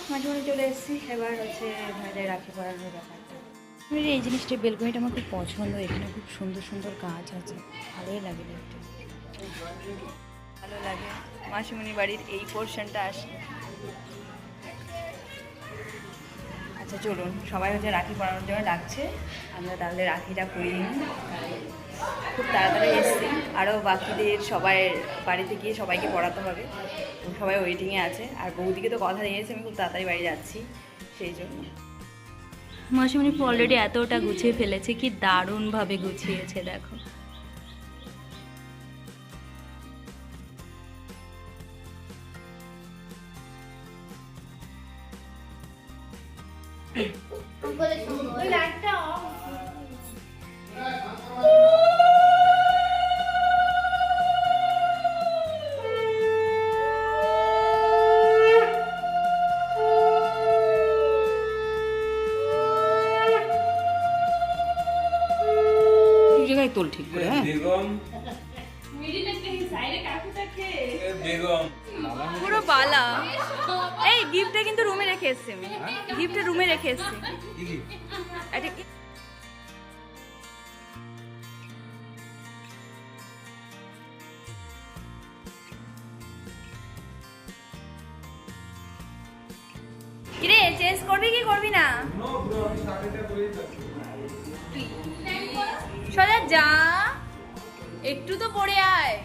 মাঝে মাঝে চলে এসেছি। এবার হচ্ছে ভাইদের রাখি পরানোর ব্যাপারটা। এই জিনিসটা বেলকনিটা আমার খুব পছন্দ। এখানে খুব সুন্দর সুন্দর গাছ আছে, ভালোই লাগে দেখতে, ভালো লাগে। মাসিমণি বাড়ির এই পোর্শনটা আসলে। আচ্ছা চলুন, সবাই হচ্ছে রাখি পরানোর জন্য ডাকছে, আমরা তাহলে রাখিটা পরিয়ে নিই। খুব তাড়াতাড়ি এসেছি, আরও বাকিদের সবাই বাড়িতে গিয়ে সবাইকে পড়াতে হবে, সবাই ওয়েটিংয়ে আছে। আর বৌদিকে তো কথা দিয়েছি আমি খুব তাড়াতাড়ি বাড়ি যাচ্ছি, সেই জন্য। মাসিমণি অলরেডি এতটা গুছিয়ে ফেলেছে, কি দারুণভাবে গুছিয়েছে দেখো। তোল ঠিক করে, হ্যাঁ পুরো বালা। এই গিফটটা কিন্তু রুমে রেখে এসছি আমি, গিফটটা রুমে রেখে এসছি। কিরে চেঞ্জ করবি কি করবি না? সোজা যা, একটু তো পড়ে আয়।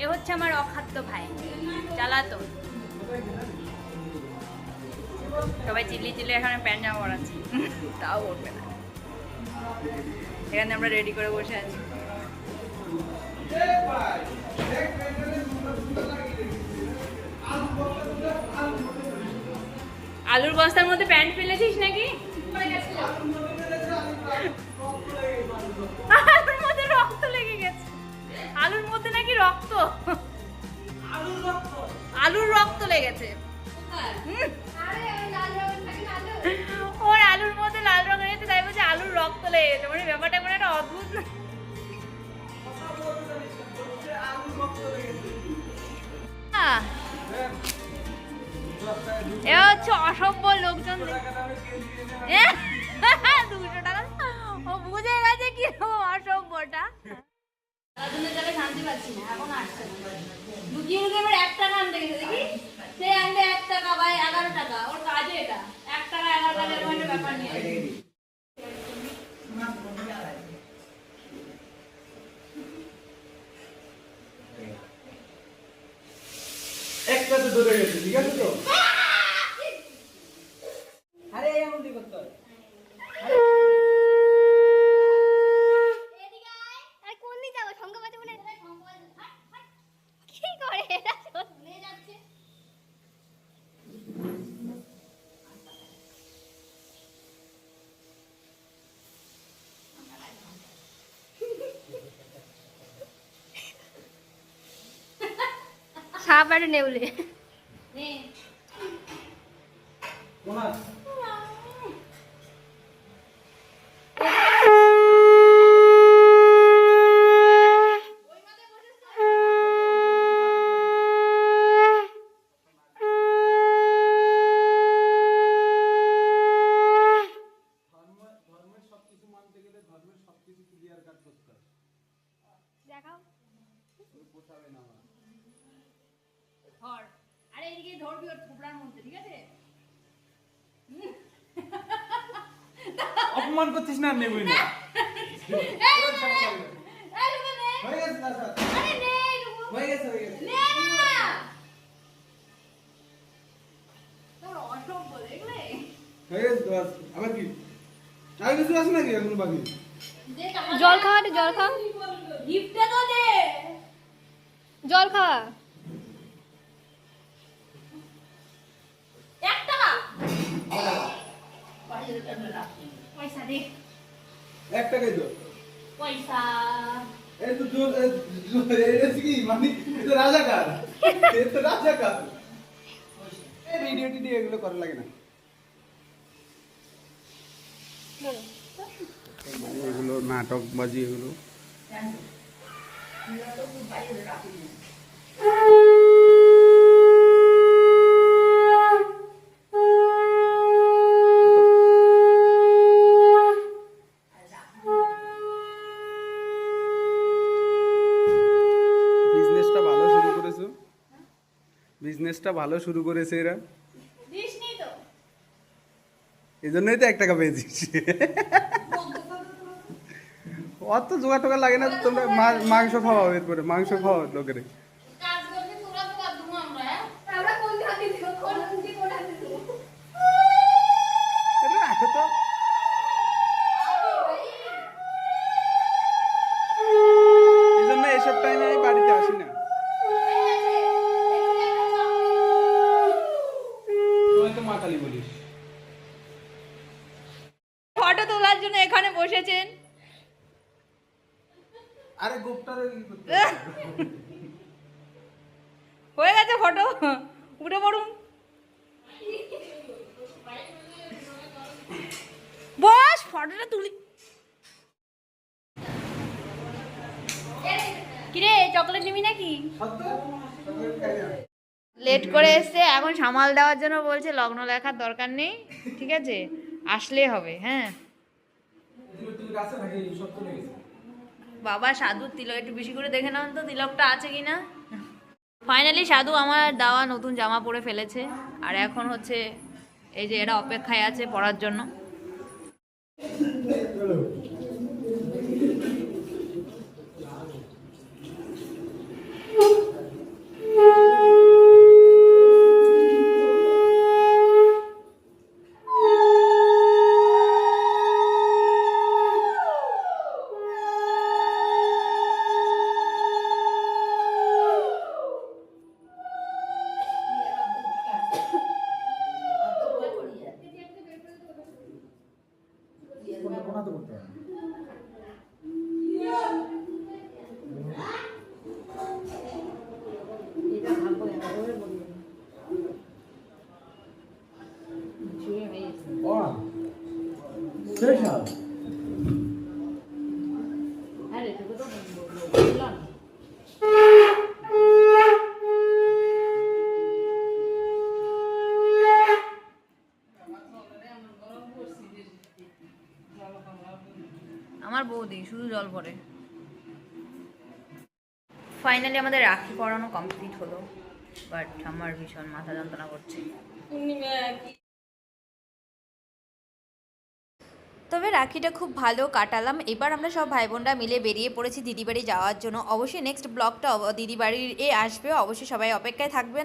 এ হচ্ছে আমার অখাদ্য ভাই, চালাতো। সবাই চিল্লি চিল্লি এখানে প্যান্ট জামা পরাচ্ছে, তাও উঠবে না। এখানে আমরা রেডি করে বসে আছি। আলুর বস্তার মধ্যে প্যান্ট ফেলেছিস নাকি? আলুর মধ্যে রক্ত লেগে গেছে। আলুর মধ্যে নাকি রক্ত, আলুর রক্ত লেগেছে। ওর আলুর মধ্যে লাল রঙ হয়েছে, তাই বলছে আলুর রক্ত লেগে গেছে। মানে ব্যাপারটা মানে একটা অদ্ভুত না? এ হচ্ছে অসভ্য লোকজন। 200 টাকা ও বুঝে গেছে কি অসভ্যটা। শান্তি পাচ্ছি না, এখন আসছে দুকিয়ে এবার 1 টাকা আনতে গেছে, দেখি সে আনবে 1 টাকা বা 11 টাকা। ওর কাজে এটা 1 টাকা 11 টাকা এরকম একটা ব্যাপার নিয়ে। একটা তো ধরে গেছে, ঠিক আছে তো? আরে এমন কি করতে হয়? এদিকে আয়। আরে কোন দিকে যাবো? শঙ্খ বাজে বলে এটা শঙ্খ বাজে। কি করে এটা শুনে যাচ্ছে? সাপ আর নেউলে নে কোনা দেখাও। পোষাবে না আমার। ধর, আরে এদিকে ধরবি ওর থোবড়ার মধ্যে, ঠিক আছে? অপমান করছিস না, নেবই না। হয়ে গেছে না স্যার? আরে নে রুকো। হয়ে গেছে, হয়ে গেছে। নে না। তোর অসভ্য দেখলে? হয়ে গেছে তো, আবার কি? আর কিছু আছে নাকি এখন বাকি? জল খাওয়া, জল খাও। গিফটটা তো দে। জল খাওয়া। 1 টাকা পয়সা দে। 1 টাকাই তো। পয়সা এই তো এটা কি মানে, এটা রাজাকার, এটা রাজাকার। এই ভিডিও টিডিও এগুলো করা লাগে না। এগুলো নাটকবাজি এগুলো। চ্যালেঞ্জটা ভালো শুরু করেছে এরা, দিসনি তো এই জন্যই তো 1 টাকা পেয়েছিস। অত জোগাড় টোগাড় লাগে না, তোমরা মাংস খাওয়াও, এরপরে মাংস খাওয়াও লোকের। আমরা কোন হাতে দিব কোন হাতে দিব রাখো তো। এই জন্য এসব টাইমে আমি বাড়িতে আসি না। তুই তো মা কালী বলিস। ফটো তোলার জন্য এখানে বসেছেন। আরে গোপটারে কি করতে? হয়ে গেছে ফটো, উঠে পড়ুন। বস ফটোটা তুলি। কিরে চকলেট নিবি নাকি? লেট করে এসছে, এখন সামাল দেওয়ার জন্য বলছে লগ্ন লেখার দরকার নেই, ঠিক আছে আসলে হবে। হ্যাঁ বাবা সাধু তিলক একটু বেশি করে দেখে নাও তো তিলকটা আছে কিনা। ফাইনালি সাধু আমার দেওয়া নতুন জামা পরে ফেলেছে, আর এখন হচ্ছে এই যে এরা অপেক্ষায় আছে পরার জন্য। আমার বৌদি শুধু জল পড়ে। ফাইনালি আমাদের রাখি পরানো কমপ্লিট হলো, বাট আমার ভীষণ মাথা যন্ত্রণা করছে। তবে রাখিটা খুব ভালো কাটালাম। এবার আমরা সব ভাই বোনরা মিলে বেরিয়ে পড়েছি দিদি বাড়ি যাওয়ার জন্য। অবশ্যই নেক্সট ব্লগটা দিদি বাড়ির আসবে, অবশ্যই সবাই অপেক্ষায় থাকবেন।